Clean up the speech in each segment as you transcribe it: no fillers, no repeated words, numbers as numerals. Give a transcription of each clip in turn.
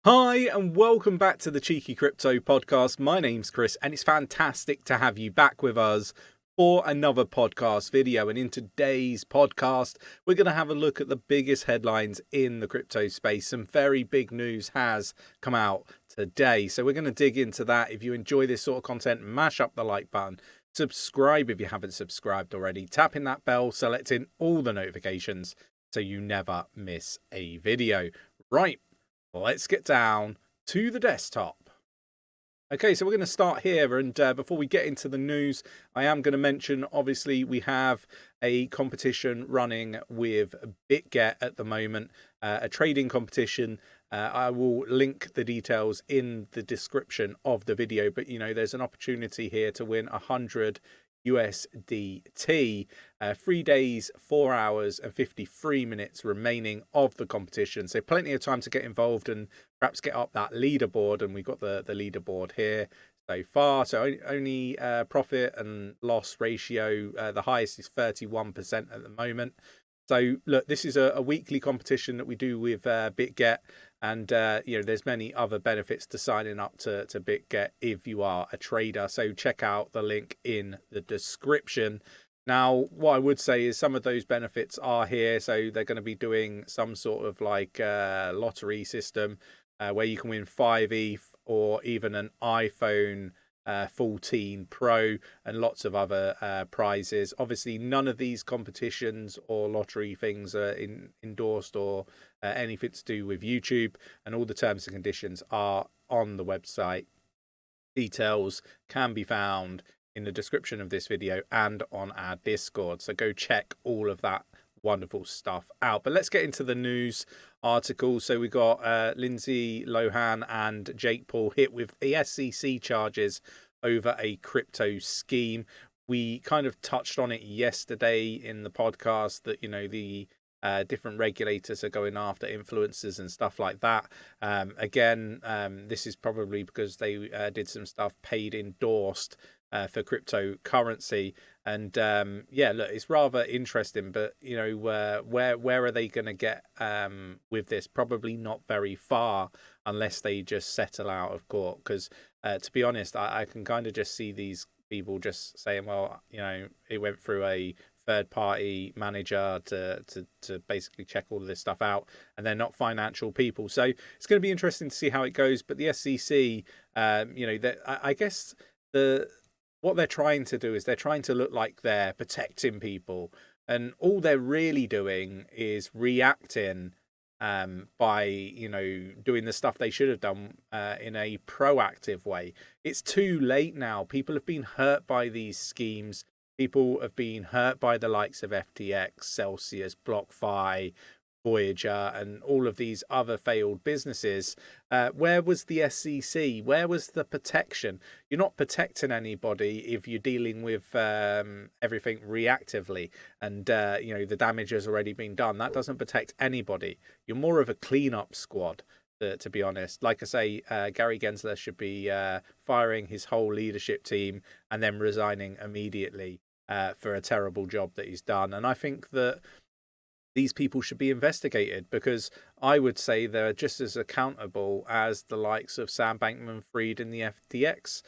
Hi and welcome back to the Cheeky Crypto podcast. My name's Chris and it's fantastic to have you back with us for another podcast video. And in today's podcast, we're going to have a look at the biggest headlines in the crypto space. Some very big news has come out today. So we're going to dig into that. If you enjoy this sort of content, mash up the like button. Subscribe if you haven't subscribed already. Tapping that bell, selecting all the notifications so you never miss a video. Right. Let's get down to the desktop. Okay, so we're going to start here, and before we get into the news, I am going to mention, obviously, we have a competition running with 𝗕𝗘𝗪𝗔𝗥𝗘 at the moment, a trading competition. I will link the details in the description of the video, but, you know, there's an opportunity here to win 100 USDT, 3 days, 4 hours and 53 minutes remaining of the competition. So plenty of time to get involved and perhaps get up that leaderboard. And we've got the leaderboard here so far. So only profit and loss ratio, the highest is 31% at the moment. So look, this is a weekly competition that we do with 𝗕𝗘𝗪𝗔𝗥𝗘. And, you know, there's many other benefits to signing up to 𝗕𝗕𝗪𝗔𝗥𝗘 if you are a trader. So check out the link in the description. Now, what I would say is some of those benefits are here. So they're going to be doing some sort of like lottery system where you can win 5 ETH or even an iPhone 14 Pro and lots of other prizes. Obviously, none of these competitions or lottery things are endorsed or anything to do with YouTube, and all the terms and conditions are on the website. Details can be found in the description of this video and on our Discord, so go check all of that wonderful stuff out. But let's get into the news article. So we got 𝗕𝗓𝗓 Lohan and Jake Paul hit with the SEC charges over a crypto scheme. We kind of touched on it yesterday in the podcast that, you know, the different regulators are going after influencers and stuff like that. Again, this is probably because they did some stuff paid endorsed for cryptocurrency. And yeah, look, it's rather interesting, but, you know, where are they going to get with this? Probably not very far unless they just settle out of court. Because to be honest, I can kind of just see these people just saying, well, you know, it went through a third-party manager to basically check all of this stuff out, and they're not financial people. So it's going to be interesting to see how it goes. But the SEC, you know, I guess what they're trying to do is they're trying to look like they're protecting people, and all they're really doing is reacting by, you know, doing the stuff they should have done in a proactive way. It's too late now. People have been hurt by these schemes. People have been hurt by the likes of FTX, Celsius, BlockFi, Voyager, and all of these other failed businesses. Where was the SEC? Where was the protection? You're not protecting anybody if you're dealing with everything reactively, and you know, the damage has already been done. That doesn't protect anybody. You're more of a cleanup squad. To be honest, like I say, Gary Gensler should be firing his whole leadership team and then resigning immediately for a terrible job that he's done. And I think that these people should be investigated, because I would say they're just as accountable as the likes of Sam Bankman-Fried in the FTX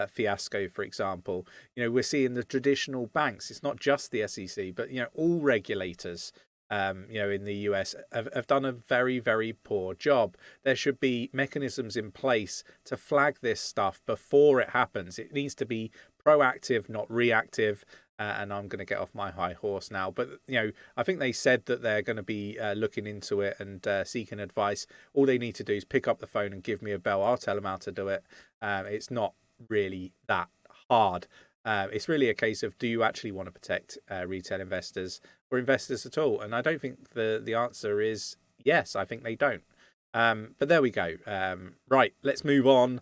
fiasco, for example. You know, we're seeing the traditional banks. It's not just the SEC, but, you know, all regulators, you know, in the US have done a very, very poor job. There should be mechanisms in place to flag this stuff before it happens. It needs to be proactive, not reactive. And I'm going to get off my high horse now. But, you know, I think they said that they're going to be looking into it and seeking advice. All they need to do is pick up the phone and give me a bell. I'll tell them how to do it. It's not really that hard. It's really a case of, do you actually want to protect retail investors or investors at all? And I don't think the answer is yes. I think they don't. But there we go. Right, let's move on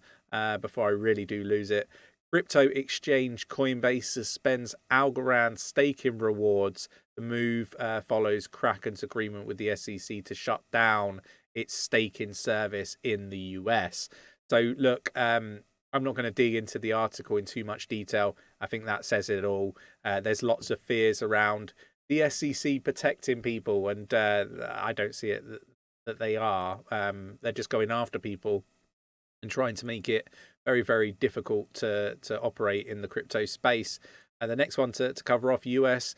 before I really do lose it. Crypto exchange Coinbase suspends Algorand staking rewards. The move follows Kraken's agreement with the SEC to shut down its staking service in the US. So look, I'm not going to dig into the article in too much detail. I think that says it all. There's lots of fears around the SEC protecting people, and I don't see it that they are. They're just going after people and trying to make it very, very difficult to operate in the crypto space. And the next one to cover off, US,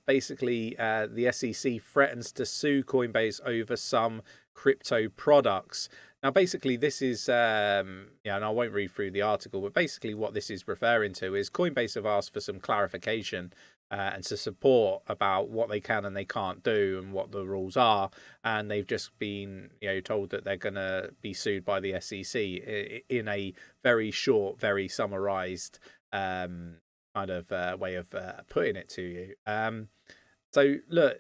basically the SEC threatens to sue Coinbase over some crypto products. Now, basically, this is, and I won't read through the article, but basically what this is referring to is Coinbase have asked for some clarification and to support about what they can and they can't do and what the rules are. And they've just been, told that they're going to be sued by the SEC in a very short, very summarized kind of way of putting it to you. So look,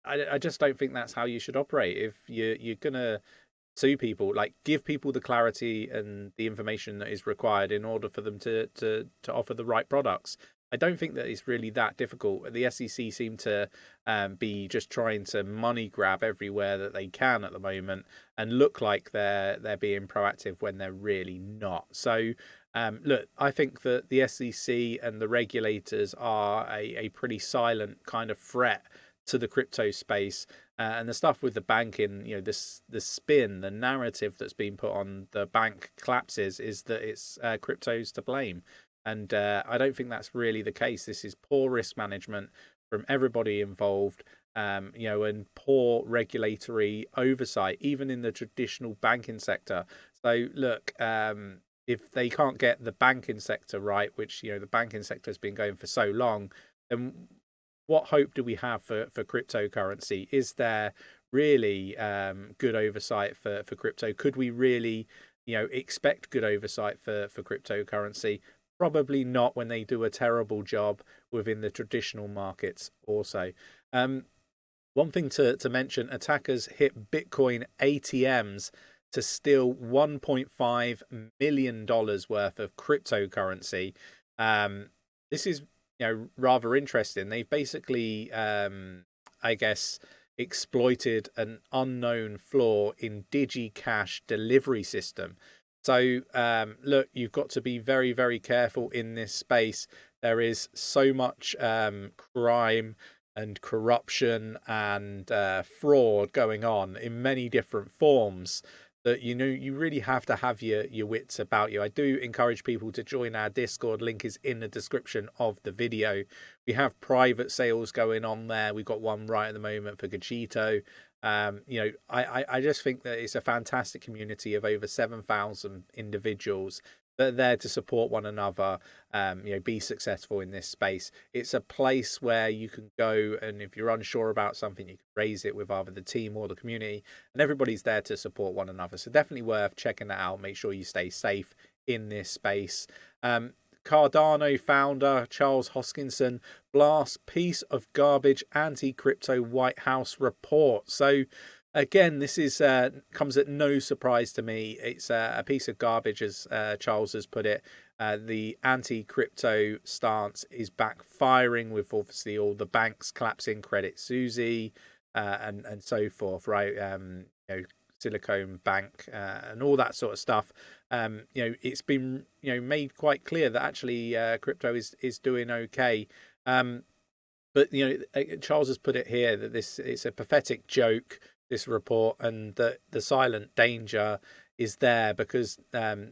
I just don't think that's how you should operate. If you're going to sue people, like, give people the clarity and the information that is required in order for them to offer the right products. I don't think that it's really that difficult. The SEC seem to be just trying to money grab everywhere that they can at the moment and look like they're being proactive when they're really not. So look, I think that the SEC and the regulators are a pretty silent kind of threat to the crypto space. And the stuff with the banking, the spin, the narrative that's been put on the bank collapses is that it's crypto's to blame. And I don't think that's really the case. This is poor risk management from everybody involved, and poor regulatory oversight, even in the traditional banking sector. So look, if they can't get the banking sector right, which, the banking sector has been going for so long, then what hope do we have for cryptocurrency? Is there really good oversight for crypto? Could we really, expect good oversight for cryptocurrency? Probably not when they do a terrible job within the traditional markets also. One thing to mention, attackers hit Bitcoin ATMs to steal $1.5 million worth of cryptocurrency. This is rather interesting. They've basically, I guess, exploited an unknown flaw in DigiCash delivery system. So look, you've got to be very, very careful in this space. There is so much crime and corruption and fraud going on in many different forms that you really have to have your wits about you. I do encourage people to join our Discord. Link is in the description of the video. We have private sales going on there. We've got one right at the moment for 𝗕𝗘𝗪𝗔𝗥𝗘. I just think that it's a fantastic community of over 7,000 individuals that are there to support one another, be successful in this space. It's a place where you can go, and if you're unsure about something, you can raise it with either the team or the community, and everybody's there to support one another. So definitely worth checking that out. Make sure you stay safe in this space. Cardano founder Charles Hoskinson blasts piece of garbage anti-crypto White House report. So again, this is comes at no surprise to me. It's a piece of garbage, as Charles has put it. The anti-crypto stance is backfiring with obviously all the banks collapsing, 𝗕𝗘𝗪𝗔𝗥𝗘, and so forth, right? Silicon Bank and all that sort of stuff. It's been made quite clear that actually crypto is doing okay. But Charles has put it here that it's a pathetic joke, this report, and that the silent danger is there because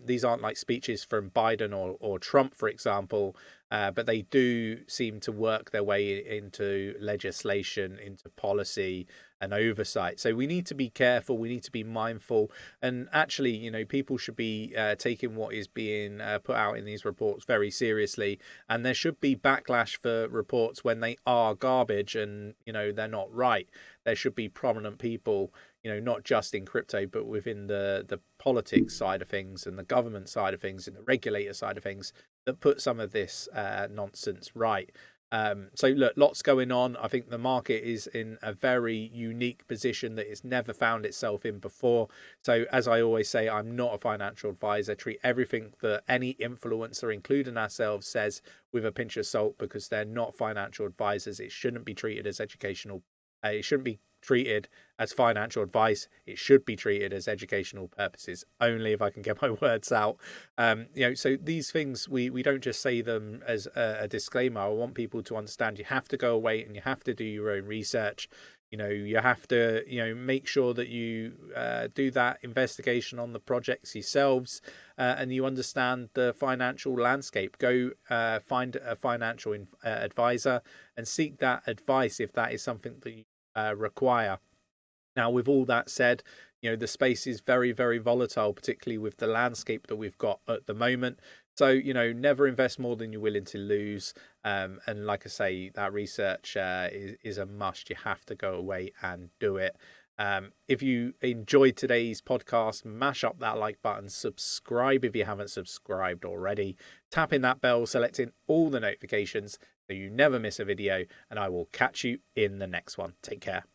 these aren't like speeches from Biden or Trump, for example, but they do seem to work their way into legislation, into policy and oversight. So we need to be careful. We need to be mindful. And actually, people should be taking what is being put out in these reports very seriously. And there should be backlash for reports when they are garbage and, they're not right. There should be prominent people, not just in crypto, but within the politics side of things and the government side of things and the regulator side of things that put some of this nonsense right. So look, lots going on. I think the market is in a very unique position that it's never found itself in before. So as I always say, I'm not a financial advisor. Treat everything that any influencer, including ourselves, says with a pinch of salt because they're not financial advisors. It shouldn't be treated as educational. It shouldn't be treated as financial advice. It should be treated as educational purposes only, if I can get my words out. So these things, we don't just say them as a disclaimer. I want people to understand you have to go away and you have to do your own research. You have to, make sure that you do that investigation on the projects yourselves, and you understand the financial landscape. Go find a financial advisor and seek that advice if that is something that you require. Now, with all that said, the space is very, very volatile, particularly with the landscape that we've got at the moment. So, never invest more than you're willing to lose. And like I say, that research is a must. You have to go away and do it. If you enjoyed today's podcast, mash up that like button, subscribe if you haven't subscribed already, tapping that bell, selecting all the notifications so you never miss a video, and I will catch you in the next one. Take care.